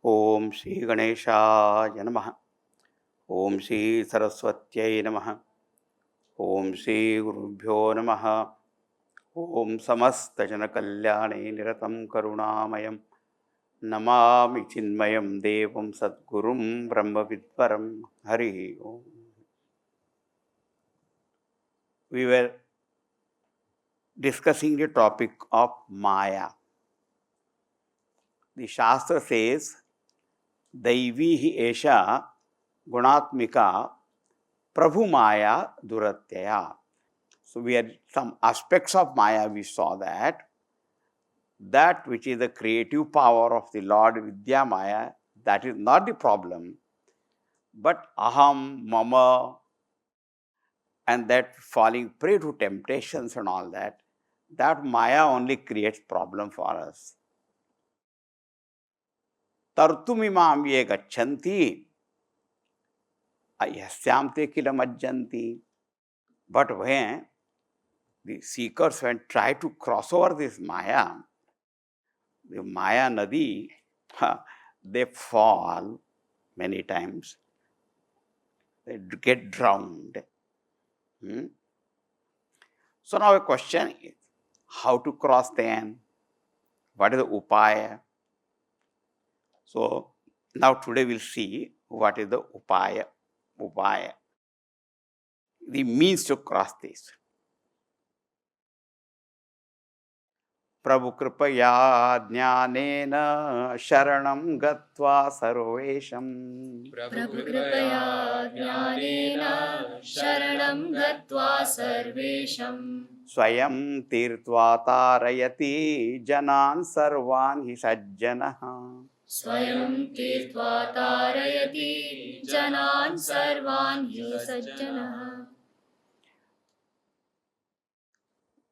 Om Shri Ganeshaya Namaha. Om Shri Saraswatyai Namaha. Om Shri Gurubhyo Namaha. Om Samasta Jana Kalyane Niratam Karunamayam. Namami Chinmayam Devam Sadgurum Brahma Vidvaram Hari Om. We were discussing the topic of Maya. The Shastra says, Daivi Esha Gunatmika Prabhu Maya Duratyaya. So we had some aspects of Maya, we saw that which is the creative power of the Lord Vidya Maya, that is not the problem, but aham, mama, and that falling prey to temptations and all that Maya only creates problem for us. Tartumimam ye gachanti yasyam te kilamajjanti. But when the seekers try to cross over this Maya, the Maya Nadi, they fall many times. They get drowned. So now a question is, how to cross them? What is the upaya? So now today we'll see what is the upaya. The means to cross this. Prabhu kripaya jnanena sharanam gatva sarvesham. Prabhu kripaya jnanena sharanam gatva sarvesham. Swayam tirtva tarayati janan sarvan hi sajjanaha. Swayam tirtva tarayati janan sarvan hi sajjanaha.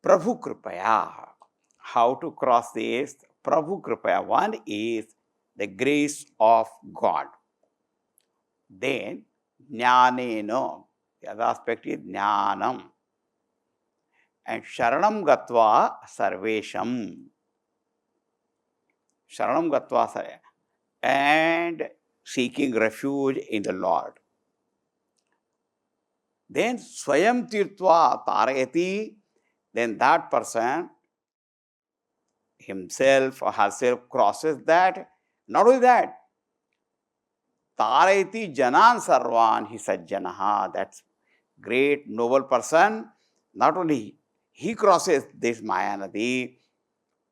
Prabhu kripaya. How to cross this? Prabhu kripaya. One is the grace of God. Then jnanena. The other aspect is jnanam. And sharanam gatva sarvesham. Sharanam gatva sarvesham. And seeking refuge in the Lord. Then swayam tirtva tarayati. Then that person himself or herself crosses that. Not only that, tarayati janan sarvan hi sajjanaha. That's great noble person. Not only he crosses this Maya Nadi,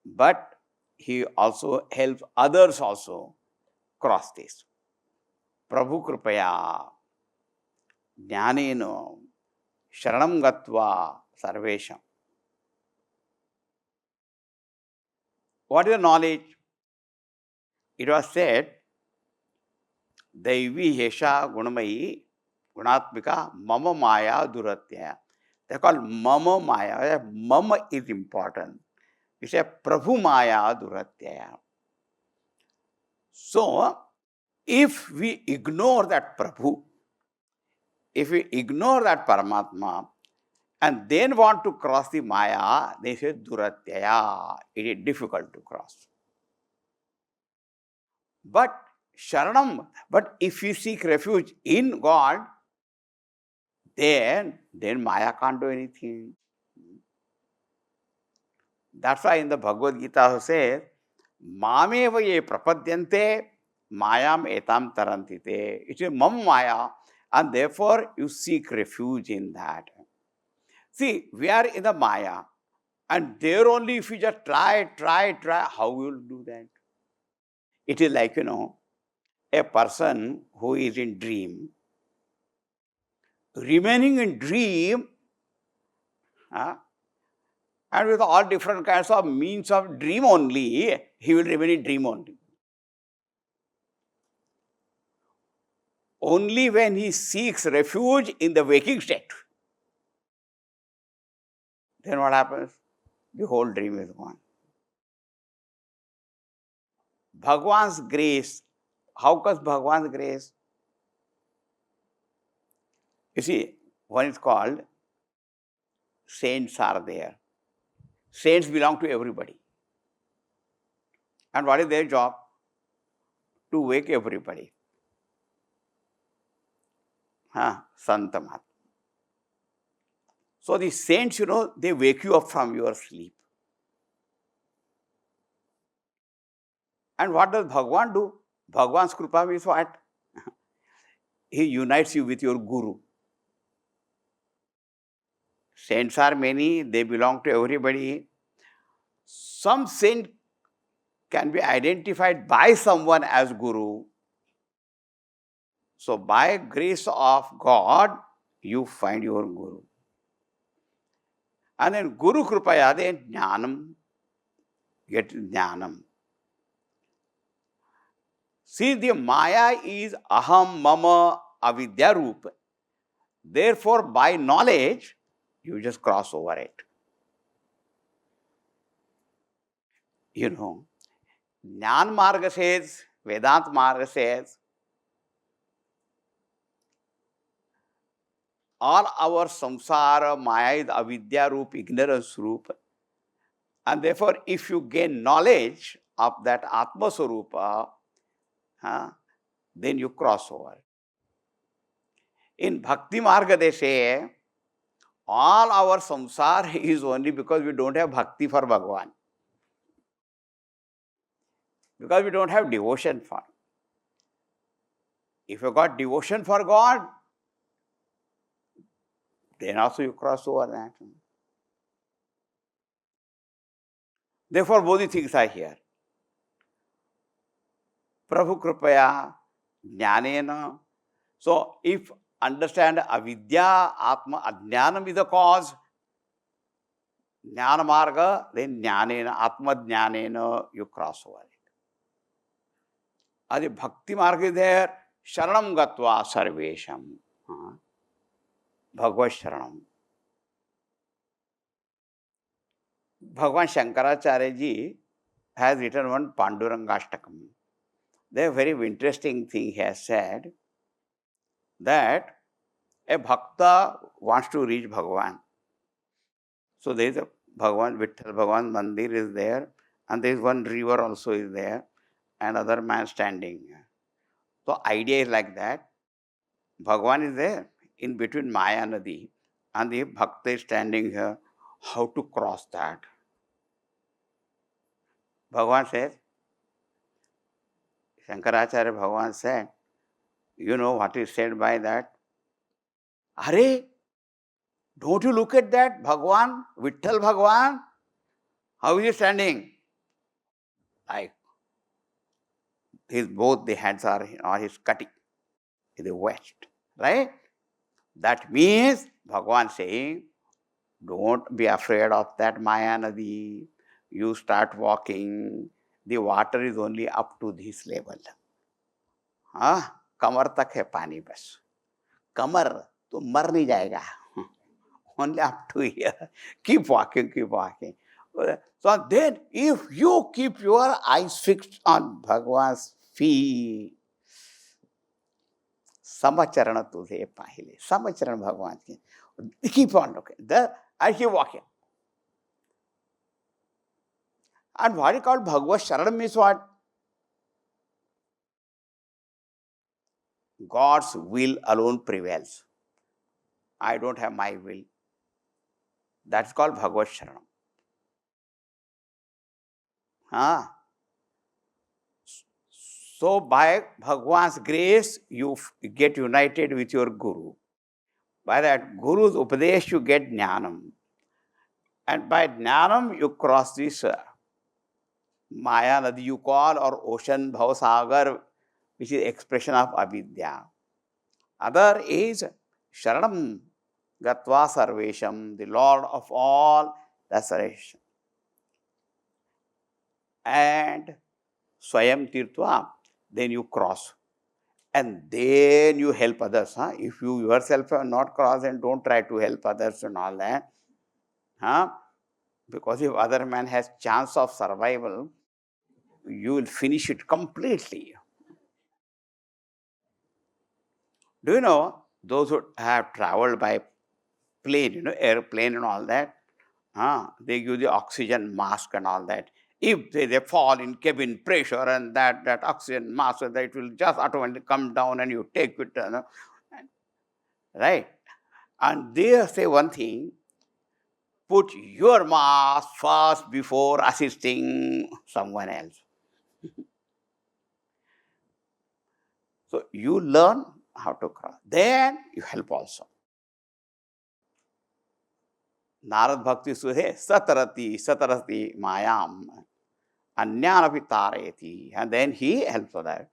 but he also helps others also cross this. Prabhu kripaya jnaneno sharanam gatva sarvesham. What is the knowledge? It was said, Daivi Hesha Gunamayi Gunatmika Mama Maya Duratyaya. They are called Mama Maya. Mama is important. It's a Prabhu Maya Duratyaya. So, if we ignore that Prabhu, if we ignore that Paramatma, and then want to cross the Maya, they say Duratyaya. It is difficult to cross. But Sharanam, but if you seek refuge in God, then Maya can't do anything. That's why in the Bhagavad Gita says, Mameva ye prapadyante mayam etam tarantite. It is Mam Maya, and therefore you seek refuge in that. See, we are in the Maya, and there only if you just try, how will you do that? It is like, a person who is in dream, remaining in dream, and with all different kinds of means of dream only, he will remain in dream only. Only when he seeks refuge in the waking state, then what happens? The whole dream is gone. Bhagwan's grace. How comes Bhagwan's grace? You see, one is called saints are there. Saints belong to everybody. And what is their job? to wake everybody. Santa Mahatma. So the saints, they wake you up from your sleep. And what does Bhagavan do? Bhagavan's Kripa means what? He unites you with your Guru. Saints are many, they belong to everybody. Some saint can be identified by someone as Guru. So by grace of God, you find your Guru. And then Guru Kripaya, then Jnanam, get Jnanam. See, the Maya is Aham Mama Avidya Rupa. Therefore, by knowledge, you just cross over it. Jnana Marga says, Vedanta Marga says, all our samsara, Maya is avidya roop, ignorance roop. And therefore, if you gain knowledge of that Atma Swarupa, then you cross over. In Bhakti Marga, they say, all our samsara is only because we don't have bhakti for Bhagavan. Because we don't have devotion for him. If you got devotion for God, then also you cross over that. Therefore, both the things are here. Prabhu Kripaya, Jnanena. So, if understand avidya, atma, ajnanam is the cause, jnana marga, then jnanena, atma jnanena, you cross over it. As bhakti marga is there, sharanam gatva sarvesham. Bhagavad sharanam. Bhagavan Shankaracharya ji has written one Pandurangastakam. There a very interesting thing he has said that a bhakta wants to reach Bhagavan. So there is a Bhagavan, Vitthal Bhagavan Mandir is there, and there is one river also is there, and other man standing. So idea is like that. Bhagavan is there in between Maya Nadi, and the bhakta is standing here. How to cross that? Bhagavan says, Shankaracharya Bhagavan said, you know what is said by that? Are, don't you look at that Bhagavan, Vitthal Bhagavan? How is he standing? Like both the hands are on his cutting, in the west, right? That means Bhagavan saying, don't be afraid of that Maya Nadi. You start walking, the water is only up to this level. कमर तक है पानी बस. कमर तो मर नहीं जाएगा. Only up to here. Keep walking, keep walking. So then, if you keep your eyes fixed on Bhagavan's feet, Samacharana तुझे पाहिले. Samacharana Bhagavan के. Keep on looking. There, and keep walking. And what is called Bhagavad Sharanam means what? God's will alone prevails. I don't have my will. That's called Bhagavad Sharanam. So by Bhagavan's grace, you get united with your Guru. By that Guru's Upadesh, you get Jnanam. And by Jnanam, you cross this Maya Nadi you call, or ocean Bhavasagar, which is expression of Avidya. Other is Sharanam Gatva Sarvesham, the Lord of all, that's salvation. And Swayam Tirtva, then you cross. And then you help others. If you yourself have not crossed, and don't try to help others and all that. Because if other man has chance of survival, you will finish it completely. Do you know, those who have traveled by plane, airplane and all that, they give the oxygen mask and all that. If they fall in cabin pressure and that oxygen mass, that it will just automatically come down and you take it, right? And they say one thing, put your mass first before assisting someone else. So you learn how to cross. Then you help also. Narad Bhakti Sudhe satarati mayam anyanapi tarayati. And then he helps for that.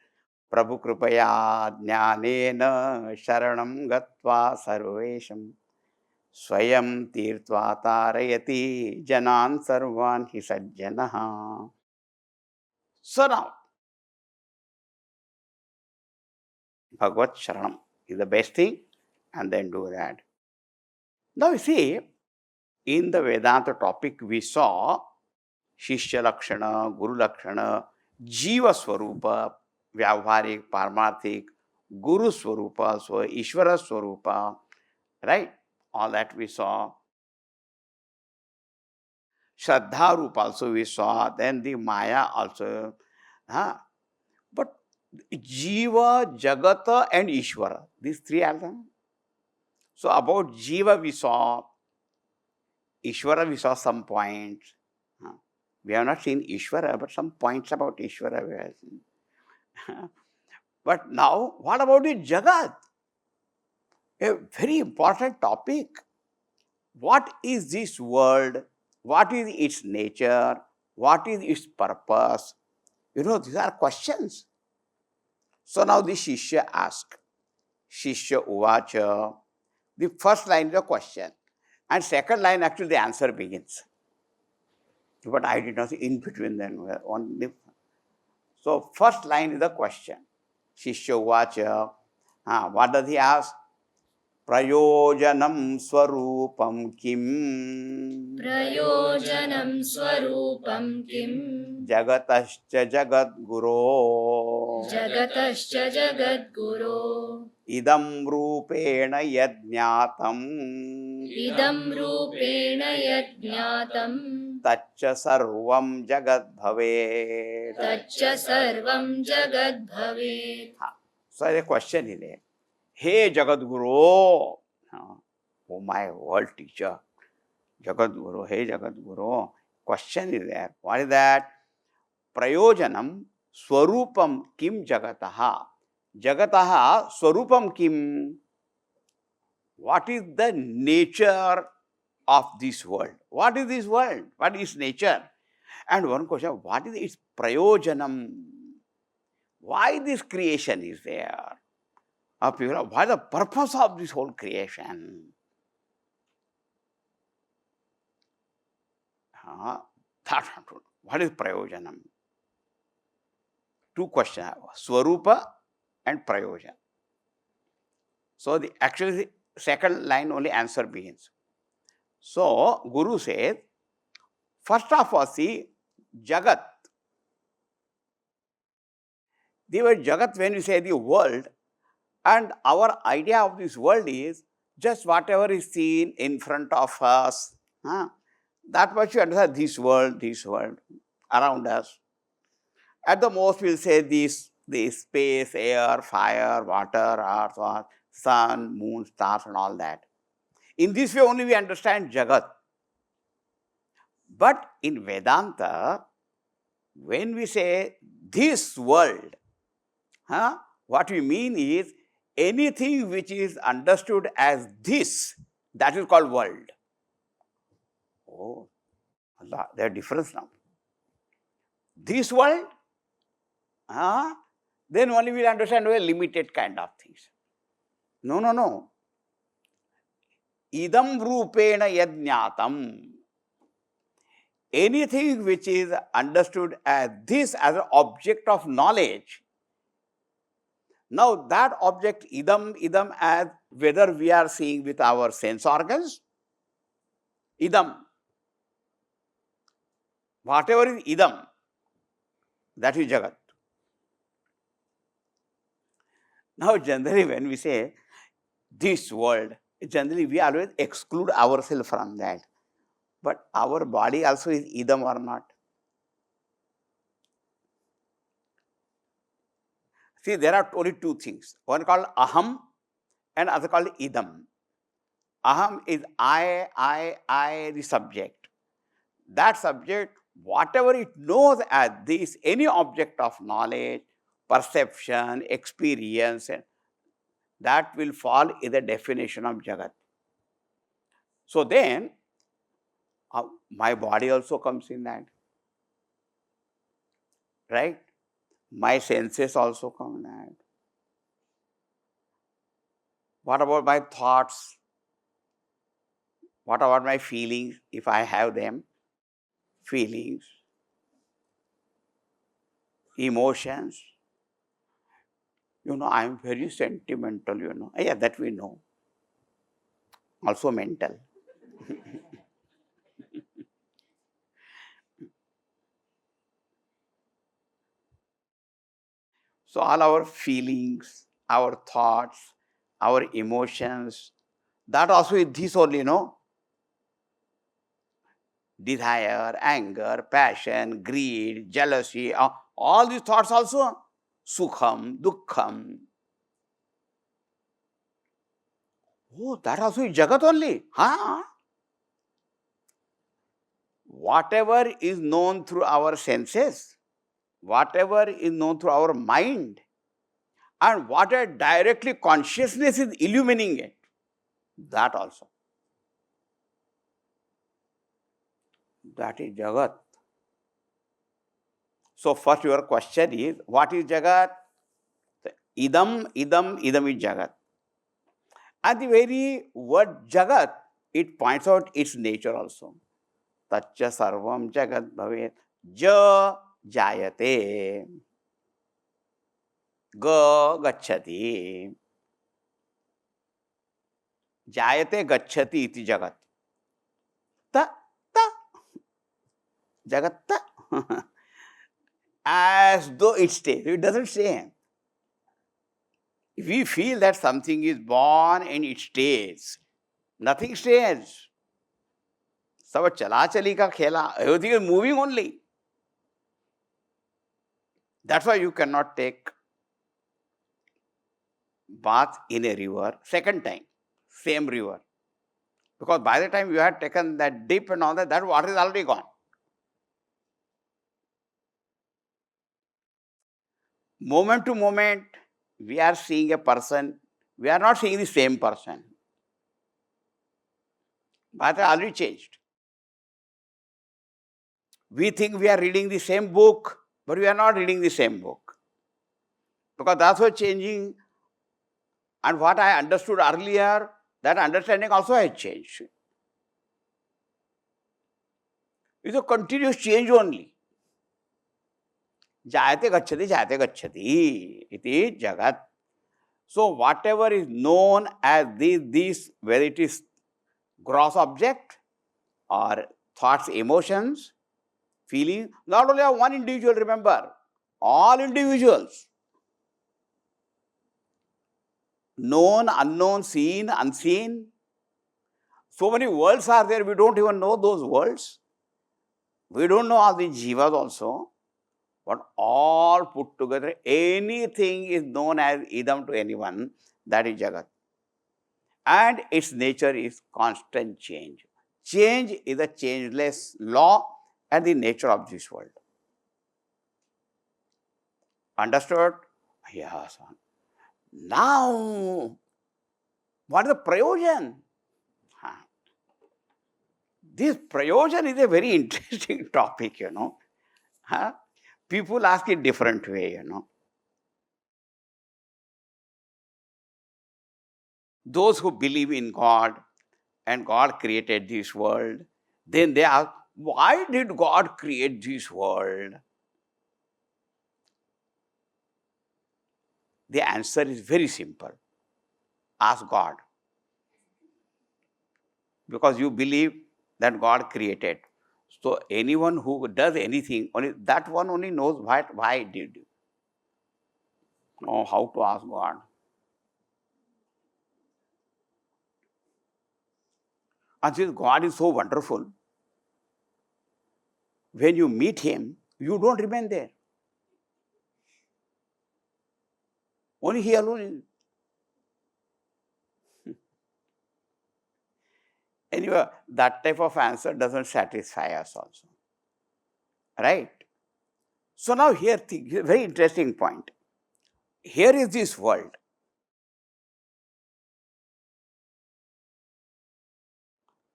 Prabhu kripaya jnanena sharanam gatva sarvesham swayam tirtva tarayati janan sarvan hi sajjanaha. So now, Bhagavad Sharanam is the best thing, and then do that. Now you see, in the Vedanta topic we saw Shishya Lakshana, Guru Lakshana, Jiva Swarupa, Vyavharik, Paramarthik, Guru Swarupa, so Ishvara Swarupa, right? All that we saw. Shraddha Rupa also we saw, then the Maya also. But Jiva, Jagata and Ishvara, these three are them. So about Jiva we saw, Ishvara we saw some points. We have not seen Ishvara, but some points about Ishvara we have seen. But now, what about the Jagat? A very important topic. What is this world? What is its nature? What is its purpose? These are questions. So now the Shishya asks. Shishya Uvacha. The first line is a question. And second line, actually, the answer begins. But I did not see in between them. So first line is the question. Shishya Uvacha. What does he ask? Prayojanam swarupam kim. Prayojanam swarupam kim. Jagatascha jagat guru. Jagatascha jagat guru. Idam rupena yajnatam. Idam rupena yajnatam. Taccha sarvam jagat bhavet. Taccha sarvam jagat bhavet. So the question is there. Hey Jagat Guru, oh my world teacher, Jagat Guru, hey Jagat Guru. Question is there. What is that? Prayojanam swarupam kim jagataha. Jagataha swarupam kim. What is the nature of this world? What is this world? What is nature? And one question, what is its prayojanam? Why this creation is there? What is the purpose of this whole creation? What is prayojanam? Two questions. Swarupa and prayojan. So the actually second line only answer begins. So Guru says, first of all, see Jagat. The word Jagat, when we say the world, and our idea of this world is just whatever is seen in front of us. That much you understand, this world around us. At the most, we'll say this space, air, fire, water, earth, sun, moon, stars, and all that. In this way only we understand Jagat. But in Vedanta, when we say this world, what we mean is anything which is understood as this, that is called world. Oh, Allah, there are difference now. This world, then only we will understand a limited kind of things. No. Idam rupena yajnatam. Anything which is understood as this as an object of knowledge. Now that object idam as whether we are seeing with our sense organs, idam. Whatever is idam, that is Jagat. Now generally when we say this world, generally we always exclude ourselves from that. But our body also is idam or not? See, there are only two things. One called aham and other called idam. Aham is I, the subject. That subject, whatever it knows as this, any object of knowledge, perception, experience, that will fall in the definition of Jagat. So then, my body also comes in that, right? My senses also come in that. What about my thoughts? What about my feelings, if I have them? Feelings, emotions. I am very sentimental. Yeah, that we know. Also mental. So all our feelings, our thoughts, our emotions, that also is this only, desire, anger, passion, greed, jealousy, all these thoughts also, sukham, dukkham. Oh, that also is Jagat only. Huh? Whatever is known through our senses, whatever is known through our mind, and whatever directly consciousness is illumining it, that also. That is Jagat. So first your question is, what is Jagat? Idam is Jagat. And the very word Jagat, it points out its nature also. Taccha sarvam Jagat bhavet. Ja jayate. Ga gacchati. Jayate gacchati iti Jagat. Ta Jagat ta. As though it stays. It doesn't stay. If we feel that something is born and it stays, nothing stays. सब चला चली का खेला. Everything is moving only. That's why you cannot take bath in a river second time, same river. Because by the time you had taken that dip and all that water is already gone. Moment to moment, we are seeing a person, we are not seeing the same person. But already changed. We think we are reading the same book, but we are not reading the same book. Because that's what changing. And what I understood earlier, that understanding also has changed. It's a continuous change only. Jayate gacchati, iti Jagat. So whatever is known as this, whether it is gross object or thoughts, emotions, feelings, not only of one individual, remember, all individuals. Known, unknown, seen, unseen. So many worlds are there, we don't even know those worlds. We don't know all the jivas also. But all put together, anything is known as idam to anyone, that is Jagat. And its nature is constant change. Change is a changeless law and the nature of this world. Understood? Yes. Now, what is the prayojan? This prayojan is a very interesting topic, People ask it different way, Those who believe in God and God created this world, then they ask, why did God create this world? The answer is very simple. Ask God. Because you believe that God created. So anyone who does anything, only that one only knows why it did. Know how to ask God. And since God is so wonderful, when you meet Him, you don't remain there. Only he alone is. Anyway, that type of answer doesn't satisfy us also. Right? So now here, very interesting point. Here is this world.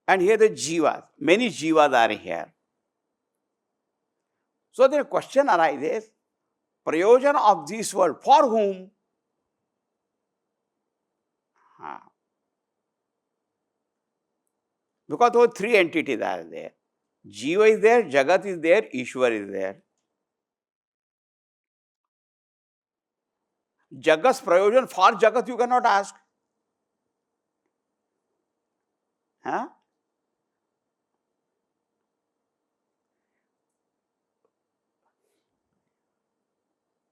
And here the jivas, many jivas are here. So the question arises, prayojan of this world, for whom? Because those three entities are there. Jiva is there, Jagat is there, Ishwar is there. Jagat's prayojan for Jagat you cannot ask. Huh?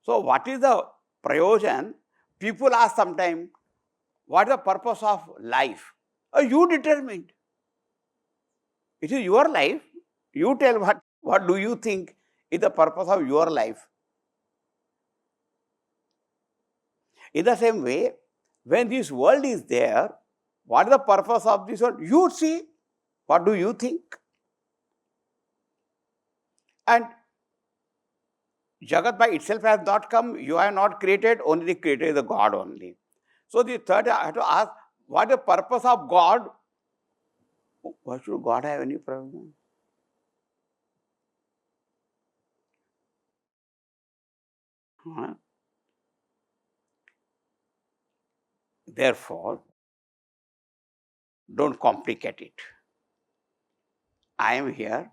So what is the prayojan? People ask sometimes, what is the purpose of life? You determined. It is your life. You tell what do you think is the purpose of your life. In the same way, when this world is there, what is the purpose of this world? You see, what do you think? And Jagat by itself has not come, you are not created, only the creator is the God only. So the third, I have to ask, what is the purpose of God? Why should God have any problem? Huh? Therefore, don't complicate it. I am here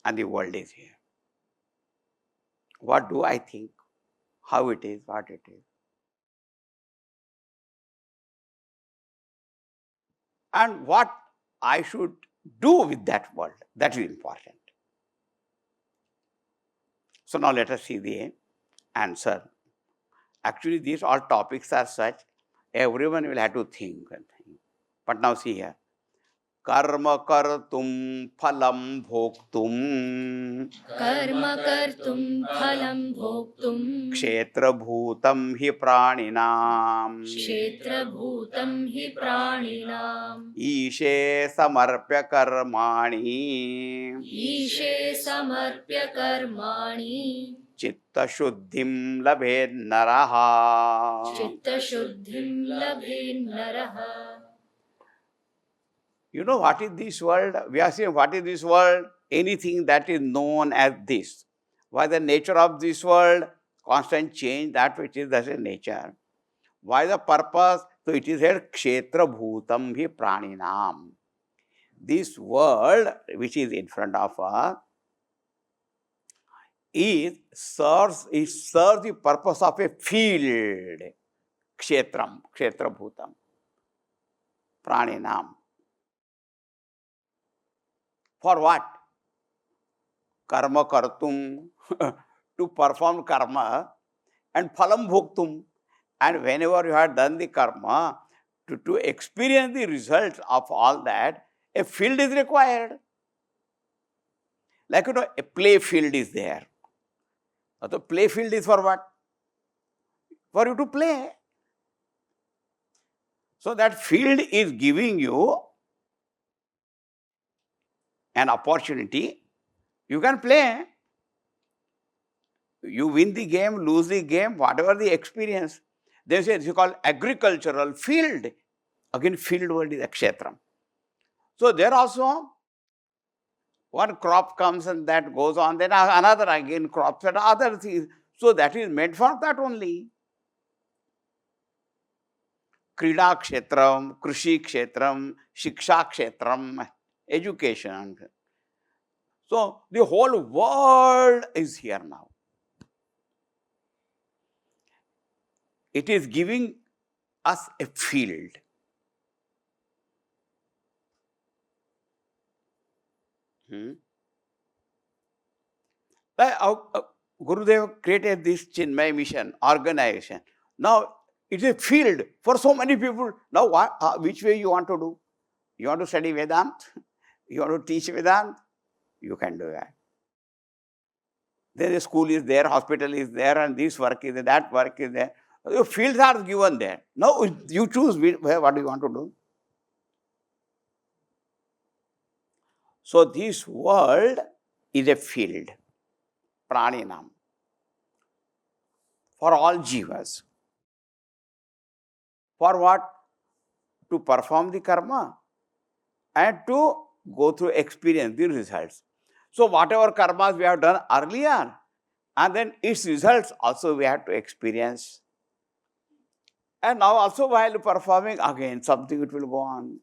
and the world is here. What do I think? How it is, what it is. And what I should do with that world. That is important. So now let us see the answer. Actually, these all topics are such, everyone will have to think. But now see here. Karma kartum phalam bhoktum कर्म कर्तुं फलं भोक्तुं kshetra bhutam hi praninam क्षेत्रभूतं हि प्राणिनाम् ईशे samarpya karmani ईशे समर्प्य कर्माणि chitta shuddhim labhed naraha. चित्तशुद्धिं लभेत् नरः. You know what is this world? We are saying what is this world? Anything that is known as this. Why the nature of this world? Constant change, that which is the nature. Why the purpose? So it is here kshetra bhutam hi praninam. This world which is in front of us serves the purpose of a field. Kshetram, kshetra bhutam, praninam. For what? Karma kartum, to perform karma, and phalam bhoktum. And whenever you have done the karma, to experience the results of all that, a field is required. Like, a play field is there. Now, the play field is for what? For you to play. So that field is giving you an opportunity. You can play. You win the game, lose the game, whatever the experience. They say it's called agricultural field. Again, field word is kshetram. So there also, one crop comes and that goes on, then another again crops and other things. So that is meant for that only. Krida kshetram, Krishi kshetram, Shiksha kshetram, education. So the whole world is here now. It is giving us a field. Gurudev created this Chinmay mission, organization. Now, it is a field for so many people. Now, which way you want to do? You want to study Vedanta? You want to teach Vedanta? You can do that. Then the school is there, hospital is there, and this work is there, that work is there. Your fields are given there. Now you choose what you want to do. So this world is a field, praninam, for all jivas. For what? To perform the karma and to go through experience the results. So whatever karmas we have done earlier, and then its results also we have to experience. And now also while performing again, something it will go on.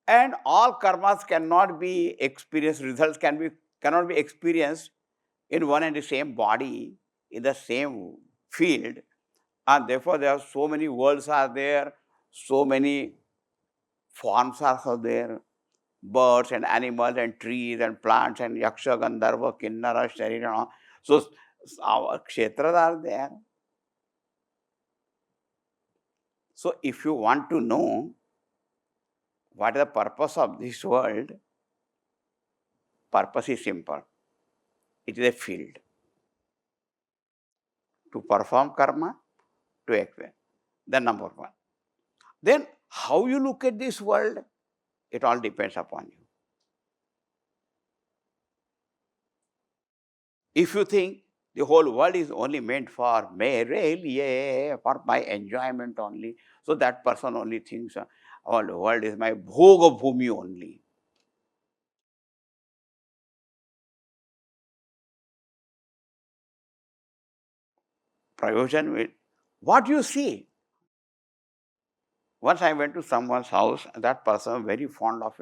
And all karmas cannot be experienced, results cannot be experienced in one and the same body, in the same field. And therefore there are so many worlds are there, so many forms are there, birds and animals and trees and plants and yaksha, gandharva, kinnara, sharira. So our kshetras are there. So if you want to know what is the purpose of this world, purpose is simple. It is a field. To perform karma, to acquire. The number one. Then how you look at this world, it all depends upon you. If you think the whole world is only meant for me, for my enjoyment only, so that person only thinks all the world is my bhoga bhumi only. Prayojan will, what you see? Once I went to someone's house, and that person was very fond of,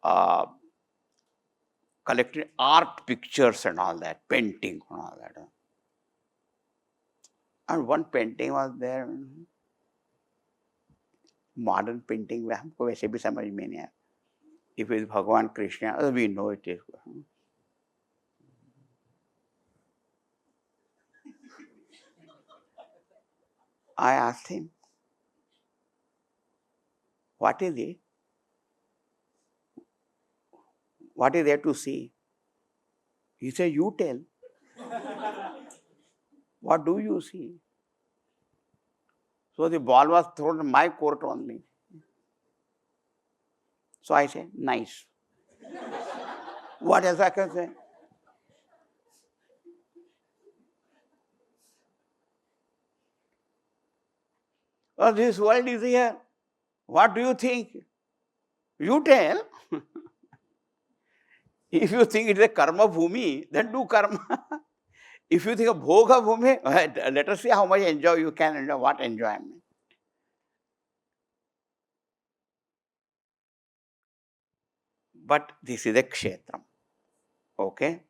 uh, collecting art pictures and all that, painting and all that. And one painting was there, modern painting, हमको वैसे भी समझ में नहीं आया. If it is Bhagavan Krishna, we know it is. I asked him, what is it? What is there to see? He said, you tell. What do you see? So the ball was thrown in my court only. So I said, nice. What else I can say? Oh, this world is here. What do you think? You tell. If you think it is a karma bhumi, then do karma. If you think of bhoga bhumi, let us see how much enjoy you can enjoy, what enjoyment. But this is a kshetram. Okay?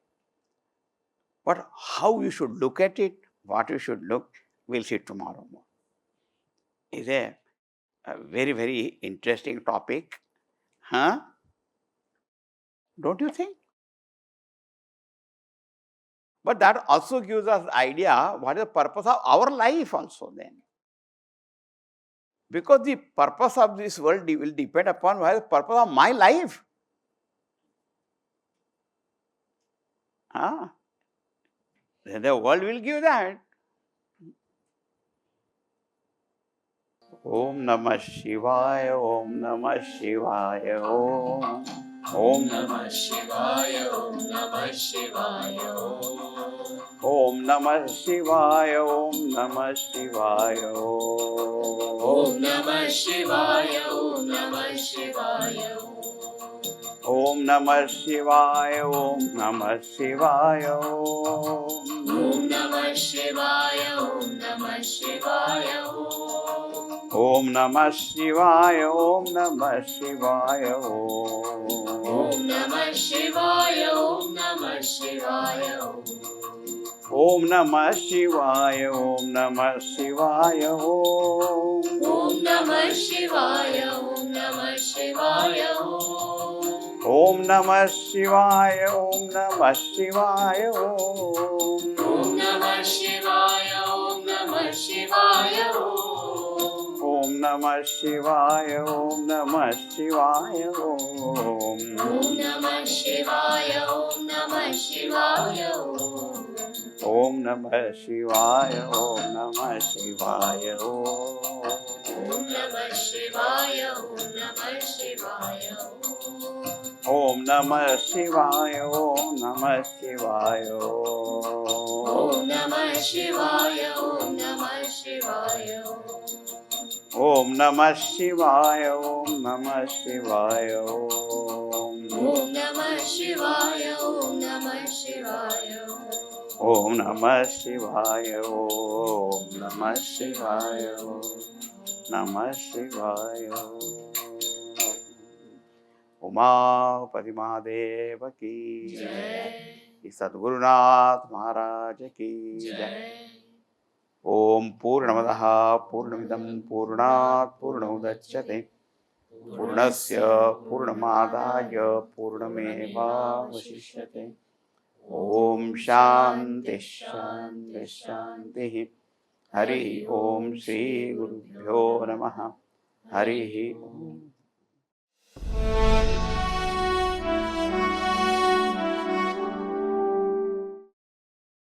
But how you should look at it, what you should look, we'll see tomorrow more. Is a very, very interesting topic. Huh? Don't you think? But that also gives us idea what is the purpose of our life also then. Because the purpose of this world will depend upon what is the purpose of my life. Then the world will give that. Om Namah Shivaya, Om Namah Shivaya, Om. Om Namah Shivaya, Om Namah Shivaya, Om. Om Namah Shivaya, Om Namah Shivaya, Om. Om Namah Shivaya, Om Namah Shivaya, Om. Om Namah Shivaya, Om Namah Shivaya, Om. Om Namah Shivaya, Om Namah Shivaya, Om. Om Namah Shivaya, Om Namah Shivaya, Om. Om Namah Shivaya, Om Namah Shivaya, Om. Om Namah Shivaya, Om Namah Shivaya, Om. Om Namah Shivaya, Om Namah Shivaya, Om. Om Namah Shivaya, Om Namah Shivaya, Om. Om Namah Shivaya, Om Namah Shivaya, Om. Om Namah Shivaya, Om Namah Shivaya, Om. Om Namah Shivaya, Om Namah Shivaya, Om. ओम नमः शिवाय, ओम नमः शिवाय, ओम नमः शिवाय, ओम नमः शिवाय, ओम नमः शिवाय, ओम नमः शिवाय, ओम नमः शिवाय, ओम नमः शिवाय, ओम नमः शिवाय, ओम नमः शिवाय, ओम नमः शिवाय, ओम नमः शिवाय, ओम नमः शिवाय, ओम नमः शिवाय, नमः शिवाय। उमापति महादेव की जय, सद्गुरुनाथ महाराज की जय। ओम पूर्णमदः पूर्णमिदं पूर्णात् पूर्णमुदच्यते पूर्णस्य पूर्णमादाय पूर्णमेवावशिष्यते। ओम शांति शांति शांति। हरि ओम श्री गुरुभ्यो नमः। हरि ओम।